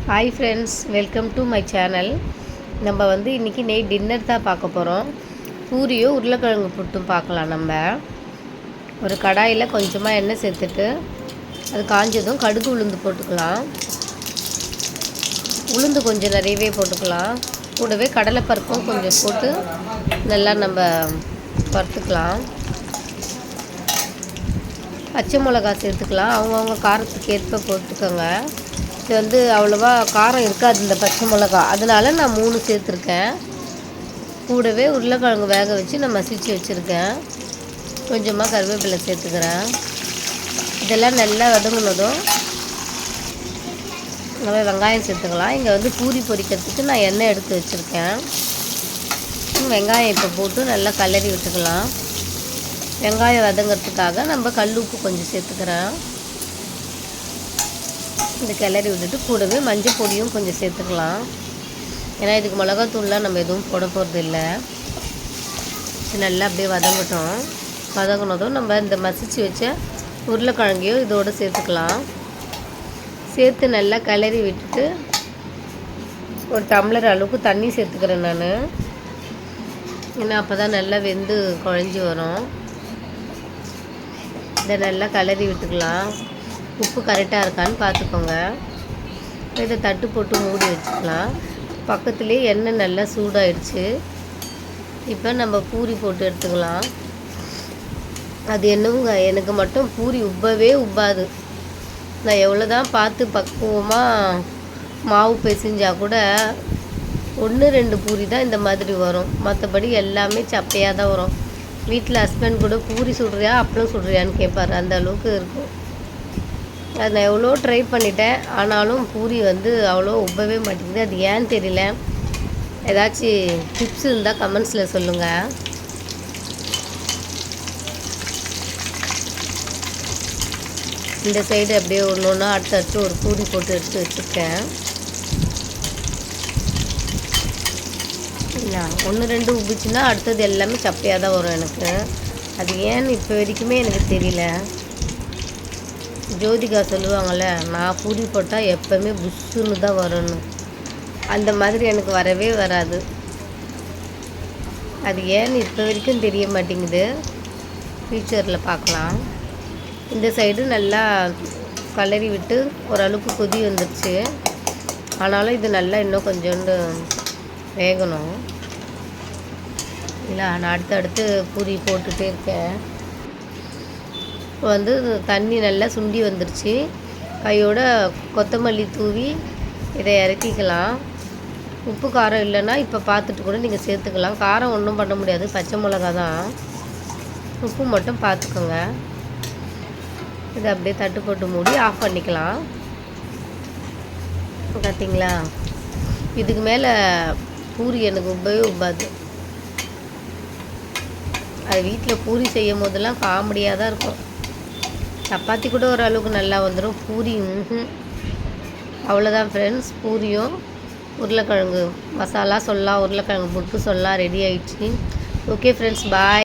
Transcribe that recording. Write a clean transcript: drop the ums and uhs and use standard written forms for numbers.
Hi friends, welcome to my channel. நம்ம இன்றைக்கி night dinner தான் பார்க்க போகிறோம். பூரியும் உருளைக்கிழங்கு புட்டும் பார்க்கலாம். நம்ம ஒரு கடாயில் கொஞ்சமாக எண்ணெய் சேர்த்துட்டு அது காஞ்சதும் கடுகு உளுந்து போட்டுக்கலாம். உளுந்து கொஞ்சம் நிறையவே போட்டுக்கலாம். கூடவே கடலைப்பருப்பும் கொஞ்சம் போட்டு நல்லா நம்ம வறுத்துக்கலாம். பச்சை மிளகா சேர்த்துக்கலாம். அவங்கவுங்க காரத்துக்கு ஏற்ப போட்டுக்கோங்க. இது அவ்வளோவா காரம் இருக்காது இந்த பச்சை மிளகா, அதனால நான் 3 சேர்த்துருக்கேன். கூடவே உருளைக்கிழங்கு வேக வச்சு நான் மசிச்சு வச்சுருக்கேன். கொஞ்சமாக கருவேப்பிலை சேர்த்துக்கிறேன். இதெல்லாம் நல்லா வதங்கினதும் நம்ம வெங்காயம் சேர்த்துக்கலாம். இங்கே பூரி பொரிக்கிறதுக்கு நான் எண்ணெய் எடுத்து வச்சுருக்கேன். வெங்காயம் இப்போ போட்டு நல்லா கிளறி விட்டுக்கலாம். வெங்காயம் வதங்கிறதுக்காக நம்ம கல் உப்பு கொஞ்சம் சேர்த்துக்கிறேன். இந்த கிளறி விட்டுட்டு கூடவே மஞ்சள் பொடியும் கொஞ்சம் சேர்த்துக்கலாம். ஏன்னா இதுக்கு மிளகாத்தூள்லாம் நம்ம எதுவும் போட போகிறது இல்லை. நல்லா அப்படியே வதங்கட்டும். வதங்கினதும் நம்ம இந்த மசிச்சு வச்ச உருளைக்கிழங்கையும் இதோடு சேர்த்துக்கலாம். சேர்த்து நல்லா கிளறி விட்டுட்டு ஒரு டம்ளர் அளவுக்கு தண்ணி சேர்த்துக்கிறேன் நான். ஏன்னா அப்போ தான் நல்லா வெந்து குழஞ்சி வரும். இதை நல்லா கிளறி விட்டுக்கலாம். உப்பு கரெக்டாக இருக்கான்னு பார்த்துக்கோங்க. இதை தட்டு போட்டு மூடி வச்சுக்கலாம். பக்கத்துலேயே எண்ணெய் நல்லா சூடாயிடுச்சு. இப்போ நம்ம பூரி போட்டு எடுத்துக்கலாம். அது என்னங்க, எனக்கு மட்டும் பூரி உப்பவே உப்பாது. நான் எவ்வளோ தான் பார்த்து பக்குவமாக மாவு பிசைஞ்சால் கூட 1-2 பூரி தான் இந்த மாதிரி வரும். மற்றபடி எல்லாமே சப்பையாக தான் வரும். வீட்டில் ஹஸ்பண்ட் கூட பூரி சுடுறியா அப்பளம் சுடுறியான்னு கேட்பார். அந்த அளவுக்கு இருக்கும். அது நான் எவ்வளோ ட்ரை பண்ணிட்டேன், ஆனாலும் பூரி அவ்வளோ உப்பவே மாட்டேங்குது. அது ஏன்னு தெரியல. ஏதாச்சும் டிப்ஸ் இருந்தால் கமெண்ட்ஸில் சொல்லுங்கள். இந்த சைடு அப்படியே ஒன்று ஒன்றா அடுத்து ஒரு பூரி போட்டு எடுத்து வச்சுருக்கேன். 1-2 உப்பிச்சுன்னா அடுத்தது எல்லாமே சப்பையாக தான் வரும் எனக்கு. அது ஏன்னு இப்போ வரைக்குமே எனக்கு தெரியல. ஜோதிகா சொல்லுவாங்கள்ல, நான் பூரி போட்டால் எப்போவுமே புஷ்ஷுன்னு தான் வரணும். அந்த மாதிரி எனக்கு வரவே வராது. அது ஏன்னு இப்போ வரைக்கும் தெரிய மாட்டேங்குது. ஃப்யூச்சரில் பார்க்கலாம். இந்த சைடு நல்லா கிளறி விட்டு ஓரளவுக்கு கொதி வந்துடுச்சு. ஆனாலும் இது நல்லா இன்னும் கொஞ்சோண்டு வேகணும். இல்லை, நான் அடுத்தடுத்து பூரி போட்டுகிட்டே இருக்கேன். தண்ணி நல்லா சுண்டி வந்துருச்சு. கையோட கொத்தமல்லி தூவி இதை இறக்கிக்கலாம். உப்பு காரம் இல்லைன்னா இப்போ பார்த்துட்டு கூட நீங்கள் சேர்த்துக்கலாம். காரம் ஒன்றும் பண்ண முடியாது, பச்சை மிளகா தான். உப்பு மட்டும் பார்த்துக்கோங்க. இதை அப்படியே தட்டு போட்டு மூடி ஆஃப் பண்ணிக்கலாம். பார்த்தீங்களா, இதுக்கு மேலே பூரி எனக்கு உப்பவே உப்பாது. அது வீட்டில் பூரி செய்யும் போதெல்லாம் காமெடியாக தான் இருக்கும். சப்பாத்தி கூட ஓரளவுக்கு நல்லா வந்துடும். பூரி அவ்வளோதான் ஃப்ரெண்ட்ஸ். பூரியும் உருளைக்கிழங்கு மசாலா சொல்லலாம், உருளைக்கிழங்கு புட்டு சொல்லலாம் ரெடி ஆயிடுச்சு. ஓகே ஃப்ரெண்ட்ஸ், பாய்.